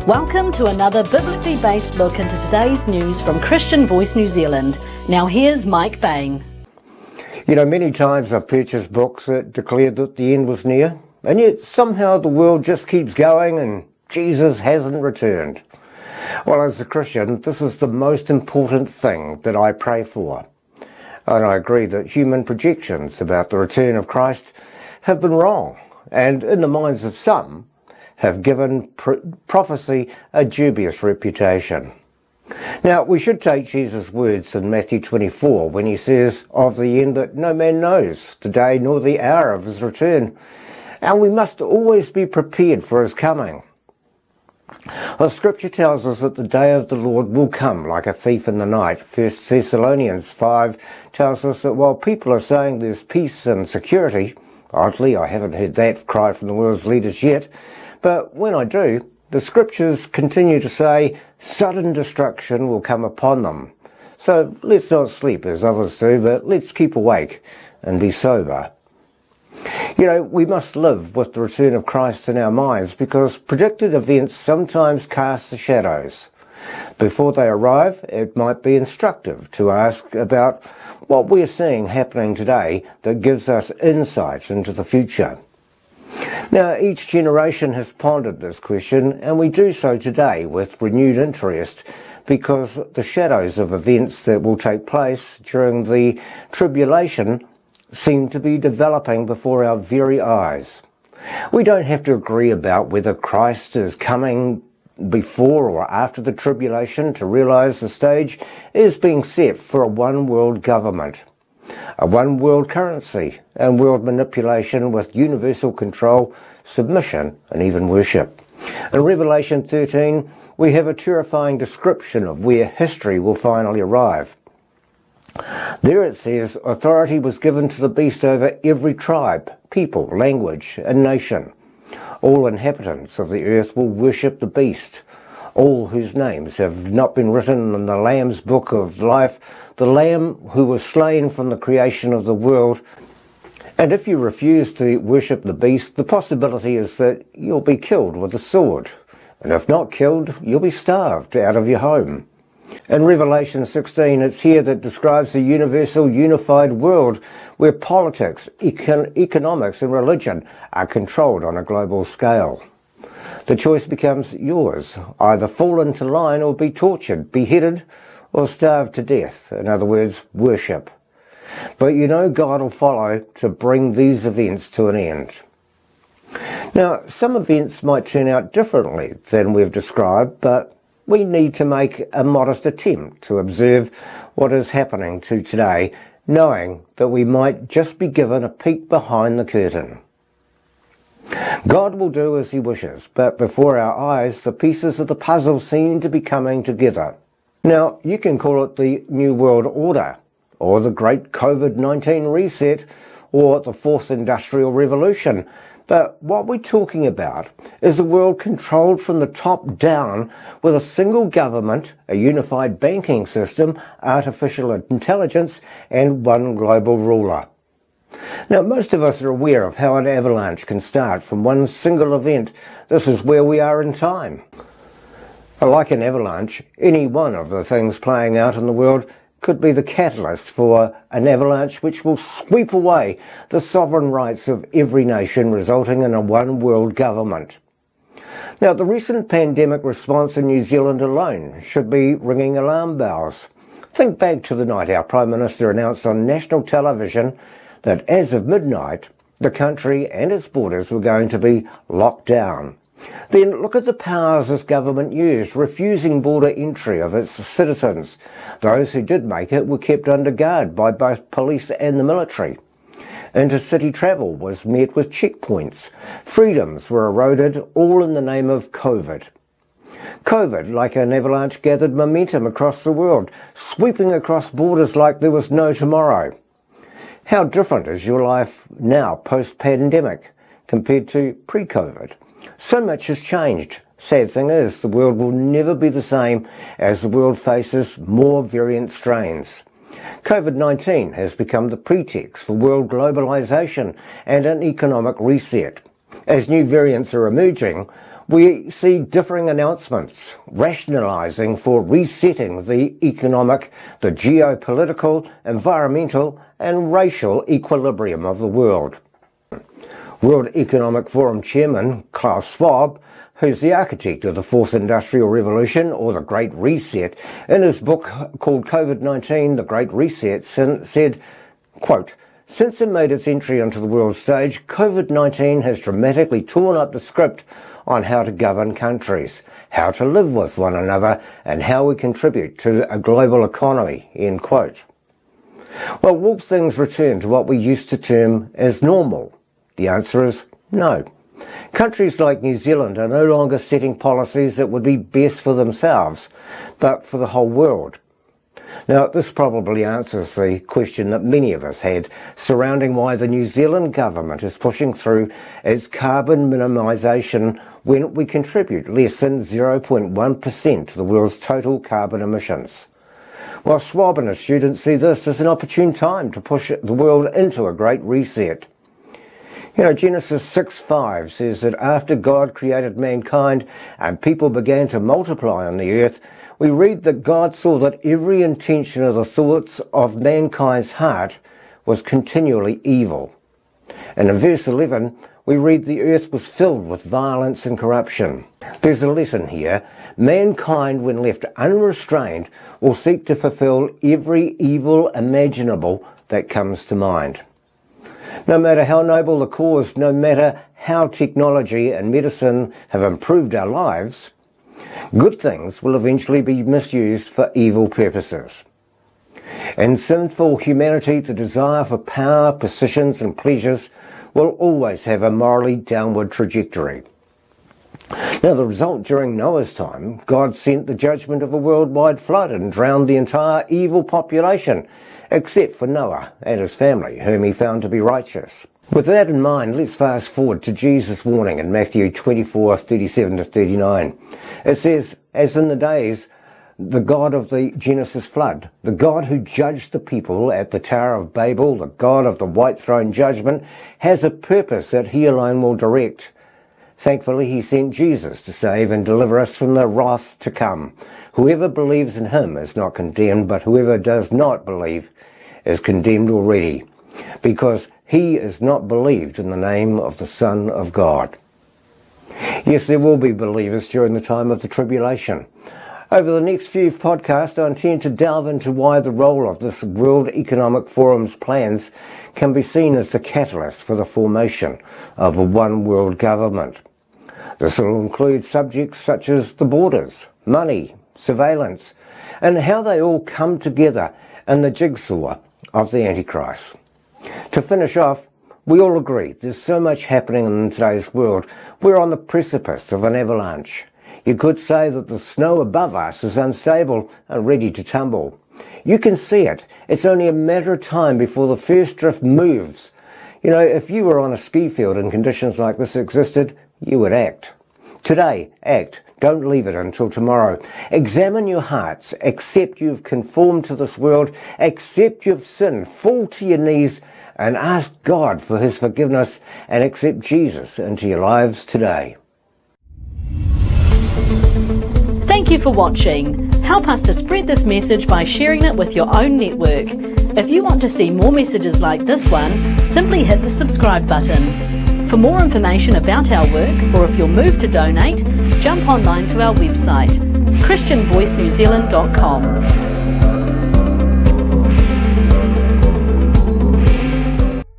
Welcome to another biblically based look into today's news from Christian Voice New Zealand. Now here's Mike Bain. You know, many times I've purchased books that declared that the end was near, and yet somehow the world just keeps going and Jesus hasn't returned. Well, as a Christian, this is the most important thing that I pray for. And I agree that human projections about the return of Christ have been wrong, and in the minds of some, have given prophecy a dubious reputation. Now, we should take Jesus' words in Matthew 24 when he says of the end that no man knows the day nor the hour of his return, and we must always be prepared for his coming. Well, Scripture tells us that the day of the Lord will come like a thief in the night. 1 Thessalonians 5 tells us that while people are saying there's peace and security, oddly, I haven't heard that cry from the world's leaders yet, but when I do, the Scriptures continue to say sudden destruction will come upon them. So let's not sleep as others do, but let's keep awake and be sober. You know, we must live with the return of Christ in our minds because predicted events sometimes cast the shadows. Before they arrive, it might be instructive to ask about what we're seeing happening today that gives us insight into the future. Now, each generation has pondered this question, and we do so today with renewed interest because the shadows of events that will take place during the tribulation seem to be developing before our very eyes. We don't have to agree about whether Christ is coming before or after the tribulation to realize the stage is being set for a one-world government, a one-world currency, and world manipulation with universal control, submission, and even worship. In Revelation 13, we have a terrifying description of where history will finally arrive. There it says, authority was given to the beast over every tribe, people, language, and nation. All inhabitants of the earth will worship the beast, all whose names have not been written in the Lamb's book of life, the Lamb who was slain from the creation of the world. And if you refuse to worship the beast, the possibility is that you'll be killed with a sword. And if not killed, you'll be starved out of your home. In Revelation 16, it's here that describes a universal unified world where politics, economics and religion are controlled on a global scale. The choice becomes yours, either fall into line or be tortured, beheaded or starved to death. In other words, worship. But you know God will follow to bring these events to an end. Now, some events might turn out differently than we've described, but we need to make a modest attempt to observe what is happening to today, knowing that we might just be given a peek behind the curtain. God will do as he wishes, but before our eyes, the pieces of the puzzle seem to be coming together. Now, you can call it the New World Order, or the Great COVID-19 Reset, or the Fourth Industrial Revolution. But what we're talking about is a world controlled from the top down with a single government, a unified banking system, artificial intelligence, and one global ruler. Now, most of us are aware of how an avalanche can start from one single event. This is where we are in time. Like an avalanche, any one of the things playing out in the world could be the catalyst for an avalanche which will sweep away the sovereign rights of every nation, resulting in a one-world government. Now, the recent pandemic response in New Zealand alone should be ringing alarm bells. Think back to the night our Prime Minister announced on national television that as of midnight, the country and its borders were going to be locked down. Then look at the powers this government used, refusing border entry of its citizens. Those who did make it were kept under guard by both police and the military. Intercity travel was met with checkpoints. Freedoms were eroded, all in the name of COVID. COVID, like an avalanche, gathered momentum across the world, sweeping across borders like there was no tomorrow. How different is your life now, post-pandemic, compared to pre-COVID? So much has changed. Sad thing is, the world will never be the same as the world faces more variant strains. COVID-19 has become the pretext for world globalization and an economic reset. As new variants are emerging, We see differing announcements rationalising for resetting the economic, the geopolitical, environmental and racial equilibrium of the world. World Economic Forum Chairman Klaus Schwab, who's the architect of the Fourth Industrial Revolution, or the Great Reset, in his book called COVID-19, The Great Reset, said, quote, "Since it made its entry onto the world stage, COVID-19 has dramatically torn up the script on how to govern countries, how to live with one another, and how we contribute to a global economy," end quote. Well, will things return to what we used to term as normal? The answer is no. Countries like New Zealand are no longer setting policies that would be best for themselves, but for the whole world. Now, this probably answers the question that many of us had surrounding why the New Zealand government is pushing through its carbon minimisation when we contribute less than 0.1% to the world's total carbon emissions. While Schwab and his students see this as an opportune time to push the world into a great reset. You know, Genesis 6:5 says that after God created mankind and people began to multiply on the earth, we read that God saw that every intention of the thoughts of mankind's heart was continually evil. And in verse 11, we read the earth was filled with violence and corruption. There's a lesson here. Mankind, when left unrestrained, will seek to fulfill every evil imaginable that comes to mind. No matter how noble the cause, no matter how technology and medicine have improved our lives, good things will eventually be misused for evil purposes. In sinful humanity, the desire for power, positions and pleasures will always have a morally downward trajectory. Now, the result during Noah's time, God sent the judgment of a worldwide flood and drowned the entire evil population, except for Noah and his family, whom he found to be righteous. With that in mind, let's fast forward to Jesus' warning in Matthew 24:37-39. It says, "As in the days, the God of the Genesis flood, the God who judged the people at the Tower of Babel, the God of the white throne judgment, has a purpose that he alone will direct. Thankfully, he sent Jesus to save and deliver us from the wrath to come. Whoever believes in him is not condemned, but whoever does not believe is condemned already, because he is not believed in the name of the Son of God." Yes, there will be believers during the time of the tribulation. Over the next few podcasts, I intend to delve into why the role of this World Economic Forum's plans can be seen as the catalyst for the formation of a one world government. This will include subjects such as the borders, money, surveillance, and how they all come together in the jigsaw of the Antichrist. To finish off, we all agree there's so much happening in today's world. We're on the precipice of an avalanche. You could say that the snow above us is unstable and ready to tumble. You can see it. It's only a matter of time before the first drift moves. You know, if you were on a ski field and conditions like this existed, you would act. Today, act. Don't leave it until tomorrow. Examine your hearts. Accept you've conformed to this world. Accept you've sinned. Fall to your knees and ask God for his forgiveness and accept Jesus into your lives today. Thank you for watching. Help us to spread this message by sharing it with your own network. If you want to see more messages like this one, simply hit the subscribe button. For more information about our work, or if you're moved to donate, jump online to our website, christianvoicenewzealand.com.